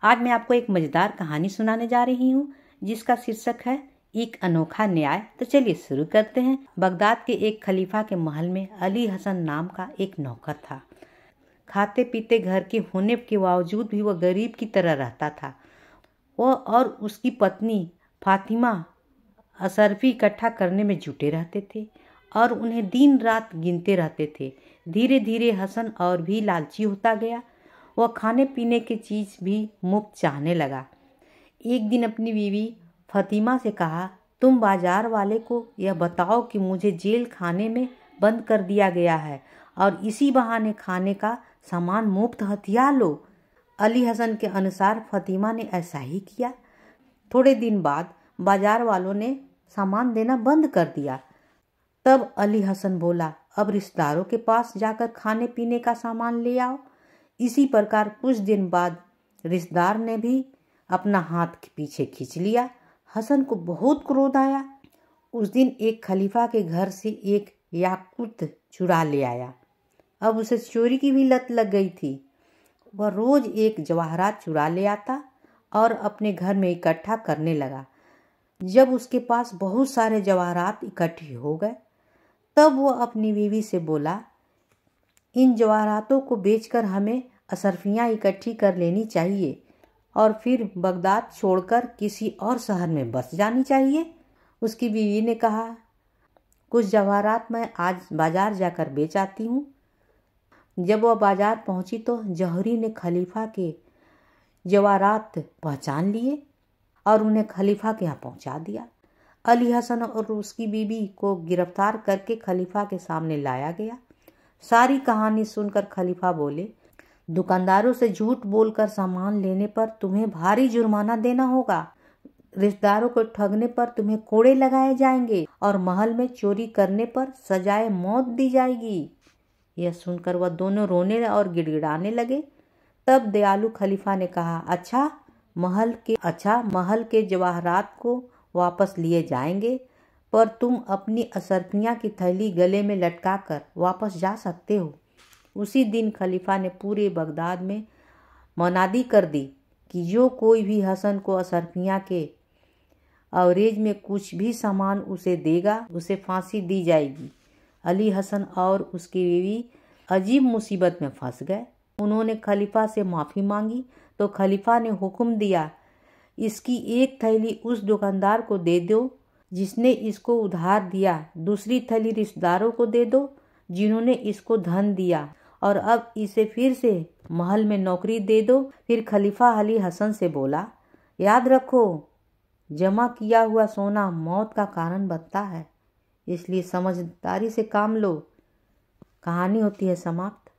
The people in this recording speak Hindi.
आज मैं आपको एक मजेदार कहानी सुनाने जा रही हूँ जिसका शीर्षक है एक अनोखा न्याय। तो चलिए शुरू करते हैं। बगदाद के एक खलीफा के महल में अली हसन नाम का एक नौकर था। खाते पीते घर के होने के बावजूद भी वह गरीब की तरह रहता था। वह और उसकी पत्नी फातिमा असरफी इकट्ठा करने में जुटे रहते थे और उन्हें दिन रात गिनते रहते थे। धीरे धीरे हसन और भी लालची होता गया। वह खाने पीने की चीज़ भी मुफ्त चाहने लगा। एक दिन अपनी बीवी फातिमा से कहा, तुम बाजार वाले को यह बताओ कि मुझे जेल खाने में बंद कर दिया गया है और इसी बहाने खाने का सामान मुफ्त हथिया लो। अली हसन के अनुसार फातिमा ने ऐसा ही किया। थोड़े दिन बाद बाजार वालों ने सामान देना बंद कर दिया। तब अली हसन बोला, अब रिश्तेदारों के पास जाकर खाने पीने का सामान ले आओ। इसी प्रकार कुछ दिन बाद रिश्तेदार ने भी अपना हाथ पीछे खींच लिया। हसन को बहुत क्रोध आया। उस दिन एक खलीफा के घर से एक याकूत चुरा ले आया। अब उसे चोरी की भी लत लग गई थी। वह रोज एक जवाहरात चुरा ले आता और अपने घर में इकट्ठा करने लगा। जब उसके पास बहुत सारे जवाहरात इकट्ठे हो गए तब वह अपनी बीवी से बोला, इन जवाहरातों को बेचकर हमें असरफियाँ इकट्ठी कर लेनी चाहिए और फिर बगदाद छोड़कर किसी और शहर में बस जानी चाहिए। उसकी बीवी ने कहा, कुछ जवाहरात मैं आज बाजार जाकर बेच आती हूँ। जब वह बाजार पहुँची तो जौहरी ने खलीफा के जवाहरात पहचान लिए और उन्हें खलीफा के यहाँ पहुँचा दिया। अली हसन और उसकी बीवी को गिरफ्तार करके खलीफा के सामने लाया गया। सारी कहानी सुनकर खलीफा बोले, दुकानदारों से झूठ बोलकर सामान लेने पर तुम्हें भारी जुर्माना देना होगा। रिश्तेदारों को ठगने पर तुम्हें कोड़े लगाए जाएंगे और महल में चोरी करने पर सजाए मौत दी जाएगी। यह सुनकर वह दोनों रोने और गिड़गिड़ाने लगे। तब दयालु खलीफा ने कहा, अच्छा महल के जवाहरात को वापस लिए जाएंगे, पर तुम अपनी असरफियाँ की थैली गले में लटका कर वापस जा सकते हो। उसी दिन खलीफा ने पूरे बगदाद में मुनादी कर दी कि जो कोई भी हसन को असरफियाँ के एवरेज में कुछ भी सामान उसे देगा उसे फांसी दी जाएगी। अली हसन और उसकी बीवी अजीब मुसीबत में फंस गए। उन्होंने खलीफा से माफ़ी मांगी तो खलीफा ने हुक्म दिया, इसकी एक थैली उस दुकानदार को दे दो जिसने इसको उधार दिया, दूसरी थैली रिश्तेदारों को दे दो जिन्होंने इसको धन दिया, और अब इसे फिर से महल में नौकरी दे दो। फिर खलीफा अली हसन से बोला, याद रखो, जमा किया हुआ सोना मौत का कारण बनता है, इसलिए समझदारी से काम लो। कहानी होती है समाप्त।